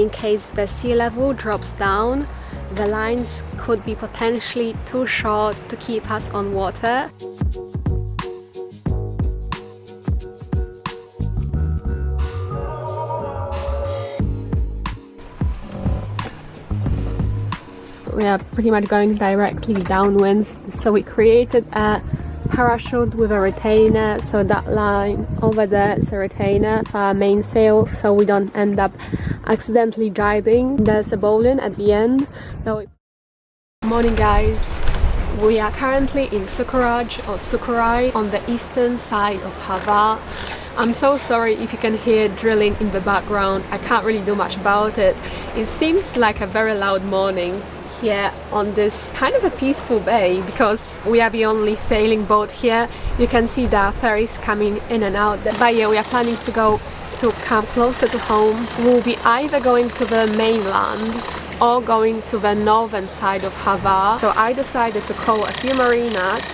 in case the sea level drops down. The lines could be potentially too short to keep us on water. We are pretty much going directly downwind, so we created a parachute with a retainer, so that line over there is a retainer for our mainsail, so we don't end up accidentally jibing. There's a bowline at the end. Morning guys, we are currently in Sukuraj or Sukurai on the eastern side of Harbour. I'm so sorry if you can hear drilling in the background. I can't really do much about it. It seems like a very loud morning here on this kind of a peaceful bay because we are the only sailing boat here. You can see there are ferries coming in and out. But yeah, we are planning to go to come closer to home. We'll be either going to the mainland or going to the northern side of Harbour. So I decided to call a few marinas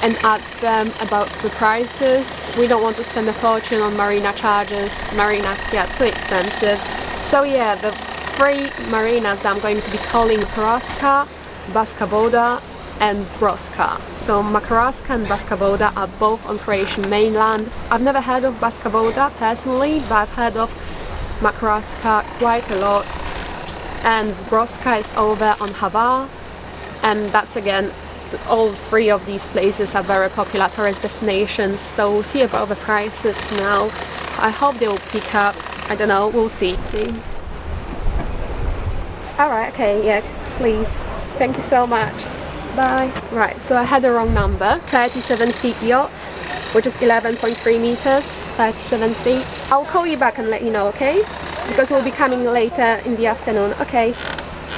and ask them about the prices. We don't want to spend a fortune on marina charges. Marinas here are too expensive. So yeah, the three marinas that I'm going to be calling: MAKARSKA, Baška Voda and Broska. So MAKARSKA and Baška Voda are both on Croatian mainland. I've never heard of Baška Voda personally, but I've heard of MAKARSKA quite a lot. And Broska is over on Harbour, and that's again, all three of these places are very popular tourist destinations. So we'll see about the prices now. I hope they will pick up. I don't know, we'll see. Alright, okay, yeah, please. Thank you so much. Bye. Right, so I had the wrong number. 37 feet yacht, which is 11.3 meters, 37 feet. I'll call you back and let you know, okay? Because we'll be coming later in the afternoon. Okay,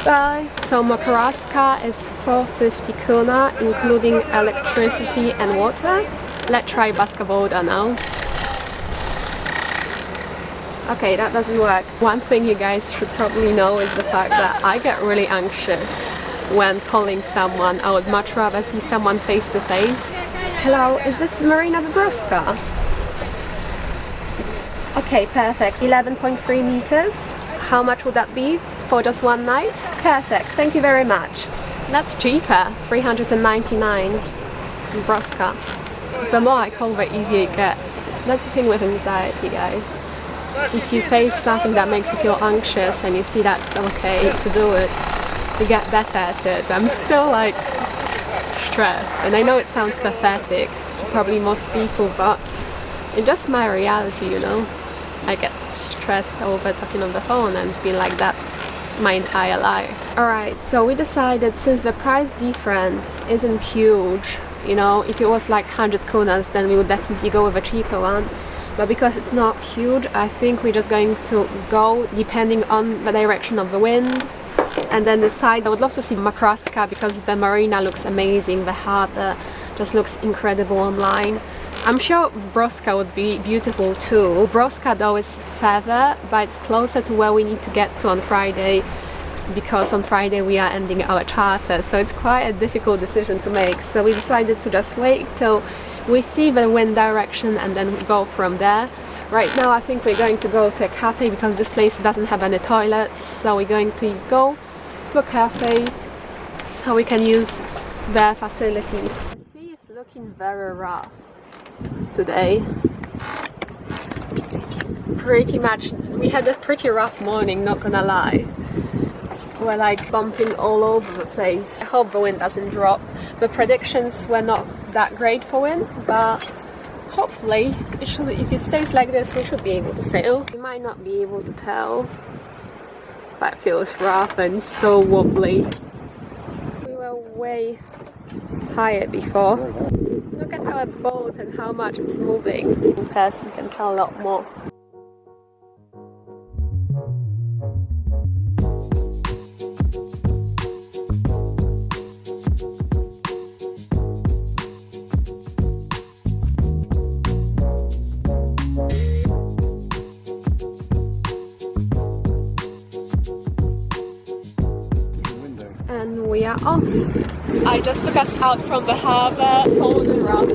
bye. So MAKARSKA is 450 kuna, including electricity and water. Let's try Baška Voda now. Okay, that doesn't work. One thing you guys should probably know is the fact that I get really anxious when calling someone. I would much rather see someone face to face. Hello, is this Marina Bavaria? Okay, perfect. 11.3 meters. How much would that be for just one night? Perfect, thank you very much. That's cheaper, 399 in Broska. The more I call, the easier it gets. That's the thing with anxiety, guys. If you face something that makes you feel anxious and you see that's okay to do it, you get better at it. I'm still like stressed, and I know it sounds pathetic to probably most people, but it's just my reality, you know. I get stressed over talking on the phone, and it's been like that my entire life. Alright, so we decided, since the price difference isn't huge, you know, if it was like 100 kunas, then we would definitely go with a cheaper one. But because it's not huge, I think we're just going to go depending on the direction of the wind and then decide. I would love to see MAKARSKA because the marina looks amazing, the harbour just looks incredible online. I'm sure Broska would be beautiful too. Broska though is further, but it's closer to where we need to get to on Friday, because on Friday we are ending our charter, so it's quite a difficult decision to make. So we decided to just wait till we see the wind direction and then go from there. Right now I think we're going to go to a cafe because this place doesn't have any toilets, so we're going to go to a cafe so we can use their facilities. The sea is looking very rough today. Pretty much, we had a pretty rough morning, not gonna lie. We're like bumping all over the place. I hope the wind doesn't drop. The predictions were not that great for wind, but hopefully it should, if it stays like this, we should be able to sail. You might not be able to tell, but it feels rough and so wobbly. We were way higher before. Look at our boat and how much it's moving. In person can tell a lot more. And we are off. I just took us out from the harbour, all the rock.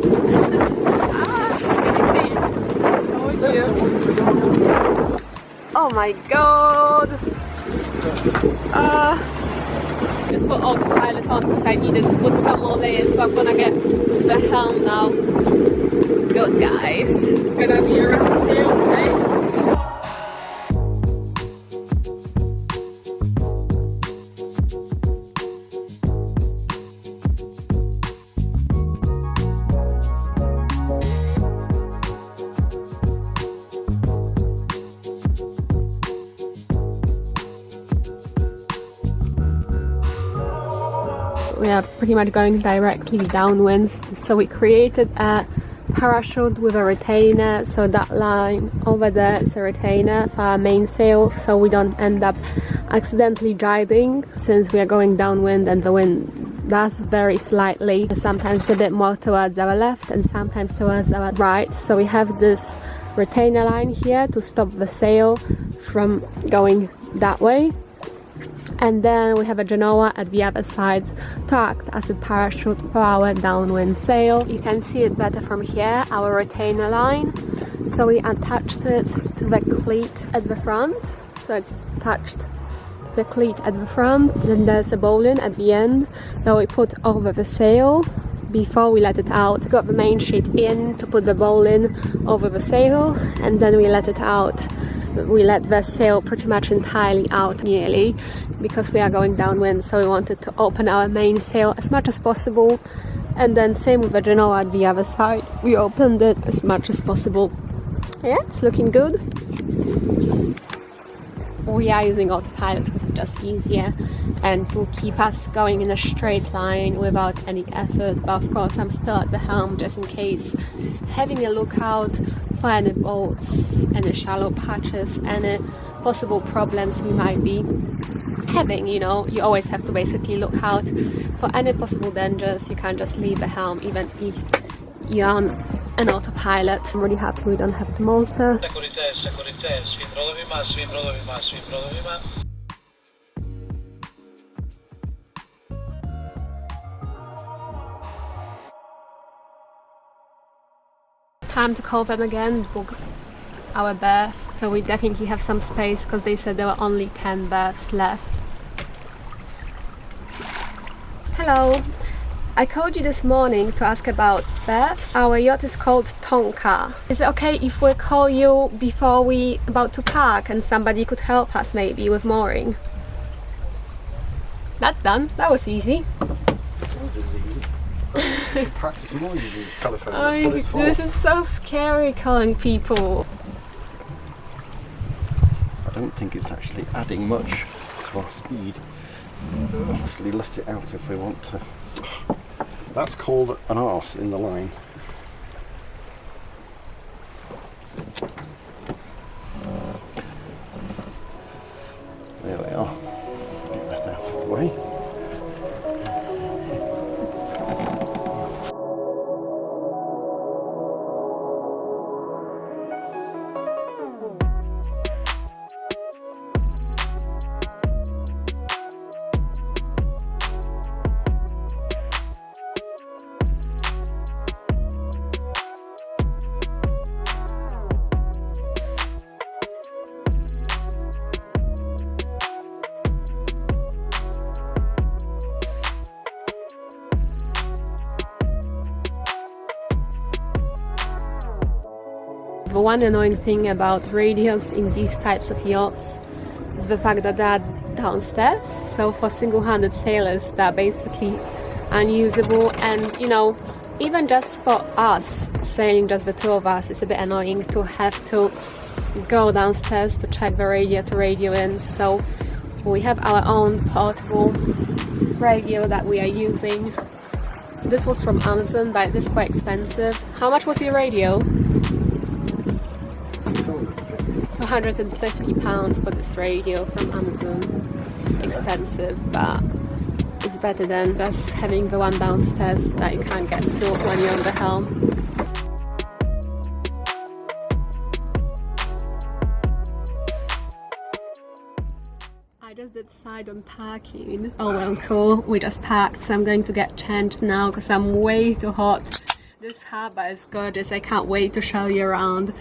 Oh my god! Just put autopilot on because I needed to put some more layers, but I'm gonna get the helm now. Good guys, it's gonna be a rough sail today. We are pretty much going directly downwind, so we created a parachute with a retainer, so that line over there is a retainer for our mainsail, so we don't end up accidentally jibing, since we are going downwind and the wind does vary slightly, sometimes a bit more towards our left and sometimes towards our right. So we have this retainer line here to stop the sail from going that way. And then we have a genoa at the other side to act as a parachute for our downwind sail. You can see it better from here, our retainer line. So we attached it to the cleat at the front. So it's attached to the cleat at the front. Then there's a bowline at the end that we put over the sail before we let it out. We got the main sheet in to put the bowline over the sail, and then we let it out. We let the sail pretty much entirely out nearly, because we are going downwind, so we wanted to open our mainsail as much as possible. And then same with the genoa at the other side, we opened it as much as possible. Yeah, it's looking good. We are using autopilot because it's just easier and will keep us going in a straight line without any effort. But of course I'm still at the helm just in case, having a look out for any boats, any shallow patches, any possible problems we might be having. You know, you always have to basically look out for any possible dangers. You can't just leave the helm even if you're on an autopilot. I'm really happy we don't have the motor. Time to call them again, book our berth. So we definitely have some space because they said there were only 10 berths left. Hello. I called you this morning to ask about berths. Our yacht is called Tonka. Is it okay if we call you before we about to park and somebody could help us maybe with mooring? That's done. That was easy. Practice more using the telephone. This is so scary calling people. I don't think it's actually adding much to our speed. Obviously let it out if we want to. That's called an arse in the line. There we are. Get that out of the way. The one annoying thing about radios in these types of yachts is the fact that they are downstairs, so for single-handed sailors they're basically unusable, and you know, even just for us sailing just the two of us, it's a bit annoying to have to go downstairs to check the radio to radio in. So we have our own portable radio that we are using. This was from Amazon, but it is quite expensive. How much was your radio? £250 for this radio from Amazon. Expensive, but it's better than just having the one downstairs that you can't get to when you're on the helm. I just did side-on parking. Oh well, cool. We just parked, so I'm going to get changed now because I'm way too hot. This harbour is gorgeous. I can't wait to show you around.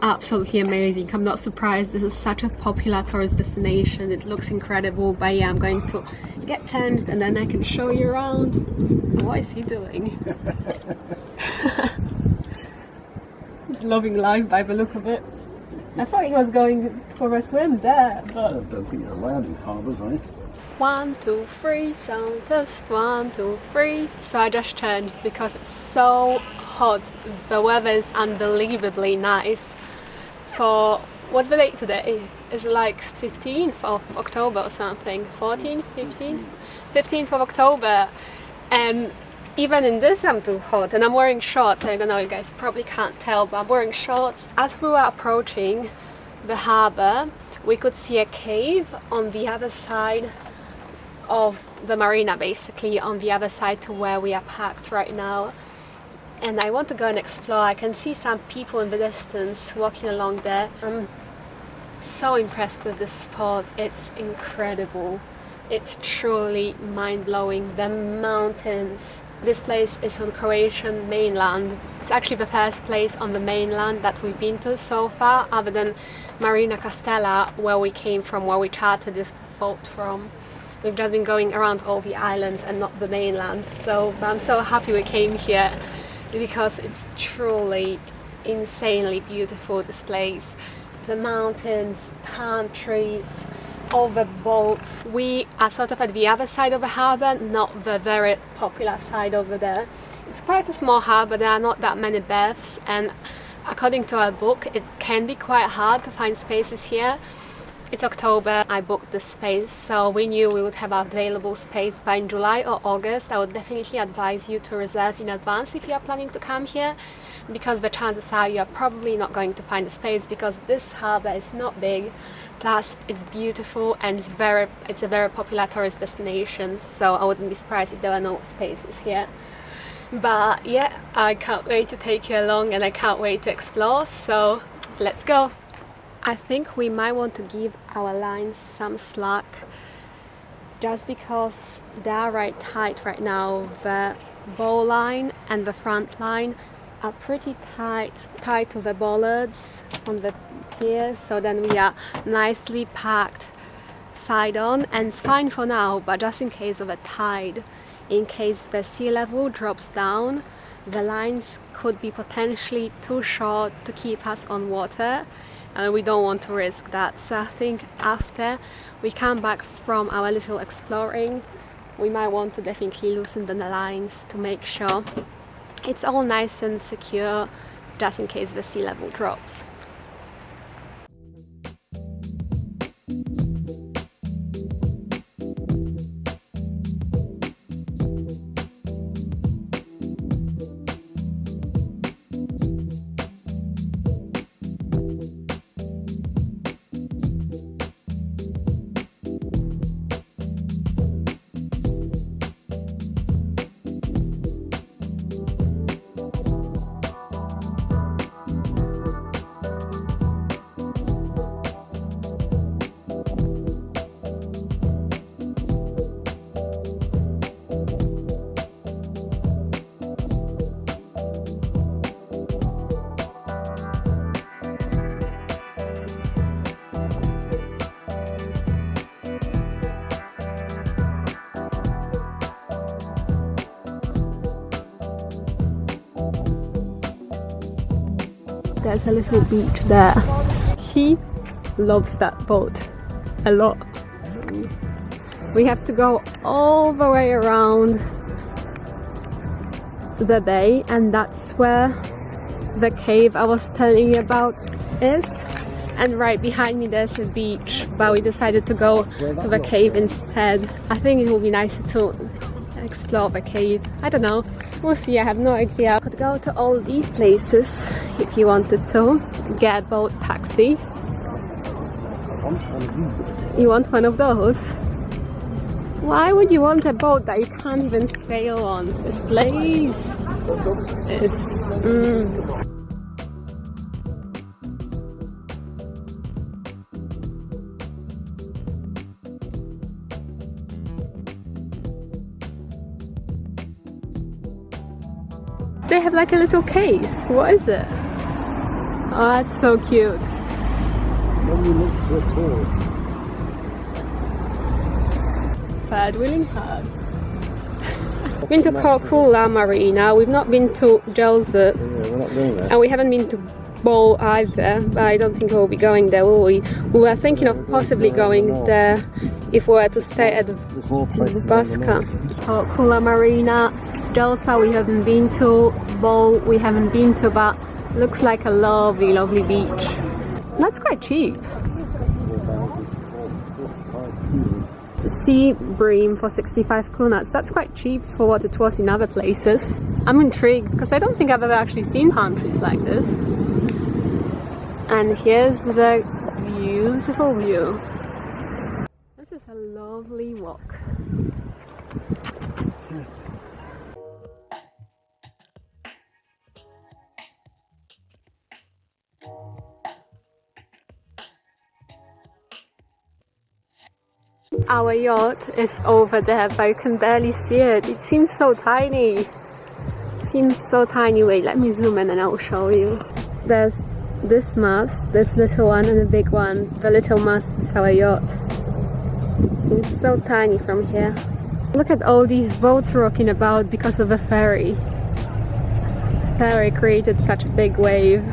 absolutely amazing. I'm not surprised, this is such a popular tourist destination. It looks incredible, but yeah, I'm going to get changed and then I can show you around. What is he doing? He's loving life by the look of it. I thought he was going for a swim there, but... I don't think you're allowed in harbours, right? 1, 2, 3, sound test, 1, 2, 3. So I just changed because it's so hot. The weather is unbelievably nice. For, what's the date today? It's like 15th of October or something. 14th, 15th? 15th of October. And even in this I'm too hot and I'm wearing shorts. I don't know, you guys probably can't tell, but I'm wearing shorts. As we were approaching the harbour, we could see a cave on the other side of the marina, basically on the other side to where we are parked right now. And I want to go and explore. I can see some people in the distance walking along there. I'm so impressed with this spot. It's incredible. It's truly mind-blowing. The mountains. This place is on Croatian mainland. It's actually the first place on the mainland that we've been to so far, other than Marina Castella, where we came from, where we chartered this boat from. We've just been going around all the islands and not the mainland. So I'm so happy we came here because it's truly insanely beautiful, this place. The mountains, palm trees, all the boats. We are sort of at the other side of the harbour, not the very popular side over there. It's quite a small harbour, there are not that many berths, and according to our book it can be quite hard to find spaces here. It's October, I booked the space, so we knew we would have available space by in July or August. I would definitely advise you to reserve in advance if you are planning to come here, because the chances are you are probably not going to find a space, because this harbour is not big, plus it's beautiful and it's a very popular tourist destination, so I wouldn't be surprised if there were no spaces here. But yeah, I can't wait to take you along and I can't wait to explore, so let's go! I think we might want to give our lines some slack, just because they are right tight right now. The bow line and the front line are pretty tight to the bollards on the pier, so then we are nicely packed side on, and it's fine for now, but just in case of a tide, in case the sea level drops down, the lines could be potentially too short to keep us on water, and we don't want to risk that. So I think after we come back from our little exploring, we might want to definitely loosen the lines to make sure it's all nice and secure, just in case the sea level drops. There's a little beach there. He loves that boat a lot. We have to go all the way around the bay, and that's where the cave I was telling you about is. And right behind me there's a beach, but we decided to go to the cave instead. I think it will be nicer to explore the cave. I don't know. We'll see, I have no idea. I could go to all these places if you wanted to. Get a boat taxi. You want one of those? Why would you want a boat that you can't even sail on? This place is... They have like a little case. What is it? Oh, that's so cute. When you look to a tourist. Third wheeling hard. We've been to Croatia Marina, we've not been to Gybe, Yeah, we're not doing that. and we haven't been to Bowl either, but I don't think we'll be going there, will we? We were thinking of possibly going there if we were to stay at There's more places on the Bavaria. north. Croatia Marina, Gybe we haven't been to, Bowl we haven't been to, but looks like a lovely, lovely beach. That's quite cheap. Sea bream for 65 kunas. That's quite cheap for what it was in other places. I'm intrigued because I don't think I've ever actually seen countries like this. And here's the beautiful view. This is a lovely walk. Our yacht is over there, but you can barely see it. It seems so tiny. It seems so tiny. Wait, let me zoom in and I'll show you. There's this mast, this little one, and a big one. The little mast is our yacht. It seems so tiny from here. Look at all these boats rocking about because of a ferry. Ferry created such a big wave.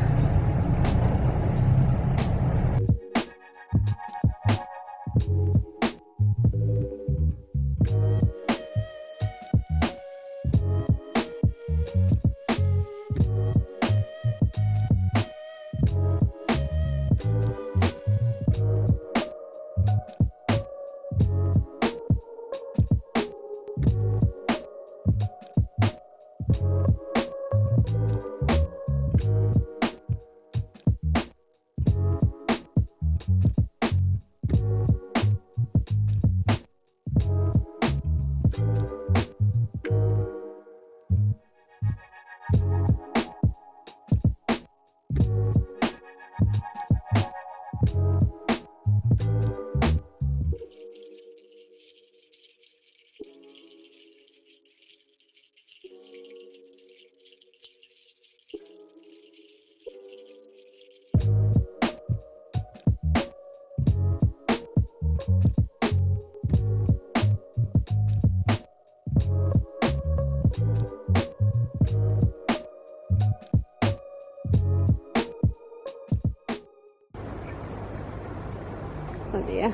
Oh dear,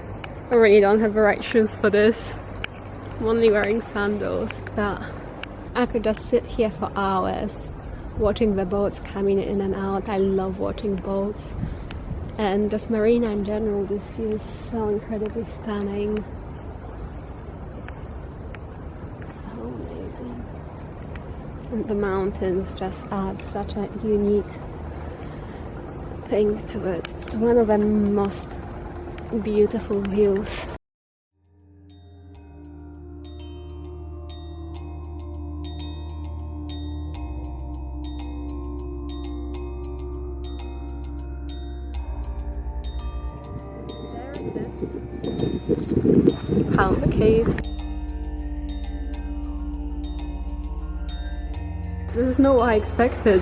I really don't have the right shoes for this. I'm only wearing sandals, but I could just sit here for hours watching the boats coming in and out. I love watching boats, and just Marina in general. This view is so incredibly stunning. So amazing. And the mountains just add such a unique thing to it. It's one of the most beautiful views. There it is. Found the cave. This is not what I expected.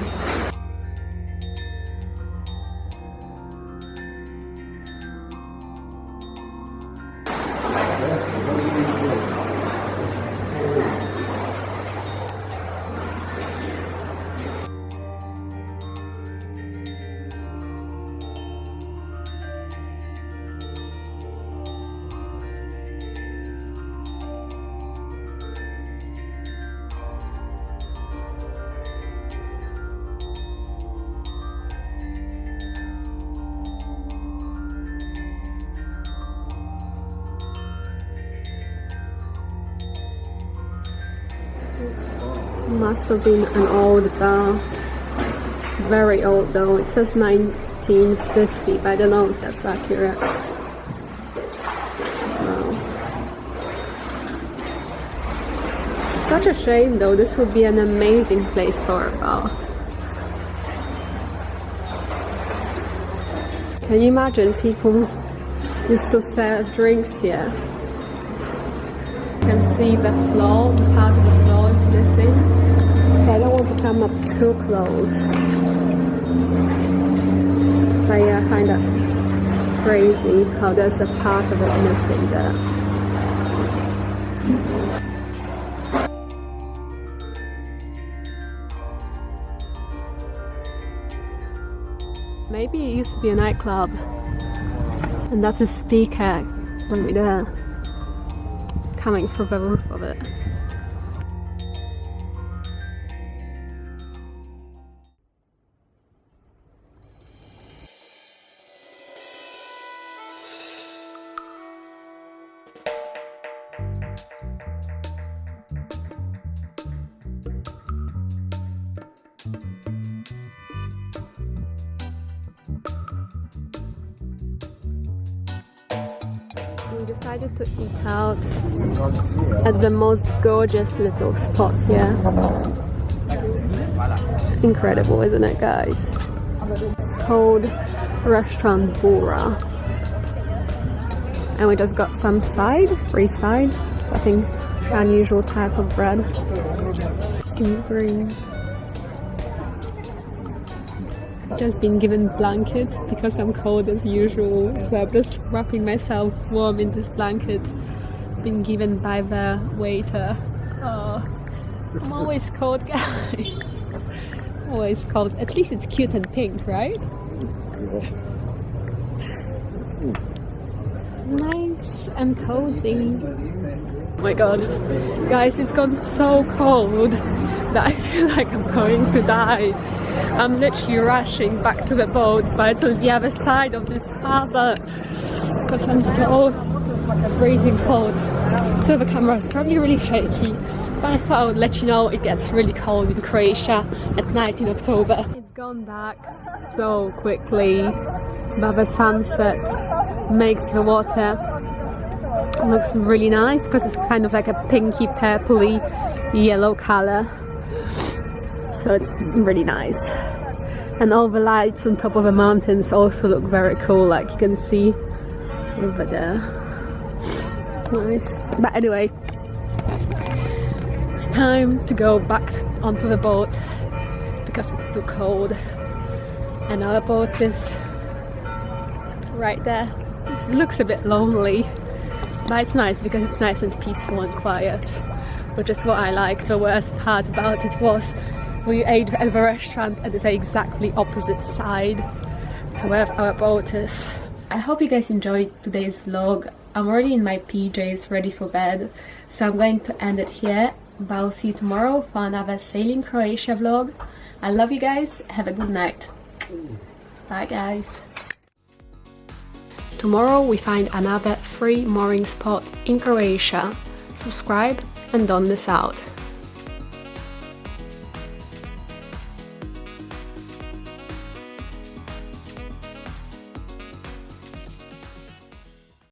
Must have been an old bar. Very old though. It says 1950, but I don't know if that's accurate. Wow. Such a shame though. This would be an amazing place for a bar. Can you imagine people used to sell drinks here? You can see the floor, part of the floor is missing. So I don't want to come up too close. But yeah, I find that crazy how there's a part of it missing there. Maybe it used to be a nightclub, and that's a speaker right there, coming through the roof of it. We decided to eat out at the most gorgeous little spot here. Incredible, isn't it, guys? It's called Restaurant Bora. And we just got some free side. I think unusual type of bread. In green. Just been given blankets because I'm cold as usual, so I'm just wrapping myself warm in this blanket been given by the waiter. Oh, I'm always cold, guys. Always cold. At least it's cute and pink, right? Nice and cozy. Oh my god, guys, it's gone so cold that I feel like I'm going to die. I'm literally rushing back to the boat, but it's on the other side of this harbour because I'm so freezing cold. So the camera is probably really shaky, but I thought I would let you know it gets really cold in Croatia at night in October. It's gone back so quickly, but the sunset makes the water looks really nice because it's kind of like a pinky purpley yellow color. So it's really nice, and all the lights on top of the mountains also look very cool, like you can see over there. It's nice. But anyway, it's time to go back onto the boat because it's too cold, and our boat is right there. It looks a bit lonely, but it's nice because it's nice and peaceful and quiet, which is what I like. The worst part about it was we ate at the restaurant at the exactly opposite side to where our boat is. I hope you guys enjoyed today's vlog. I'm already in my PJs ready for bed, so I'm going to end it here, but I'll see you tomorrow for another Sailing Croatia vlog. I love you guys, have a good night. Bye guys. Tomorrow we find another free mooring spot in Croatia. Subscribe and don't miss out.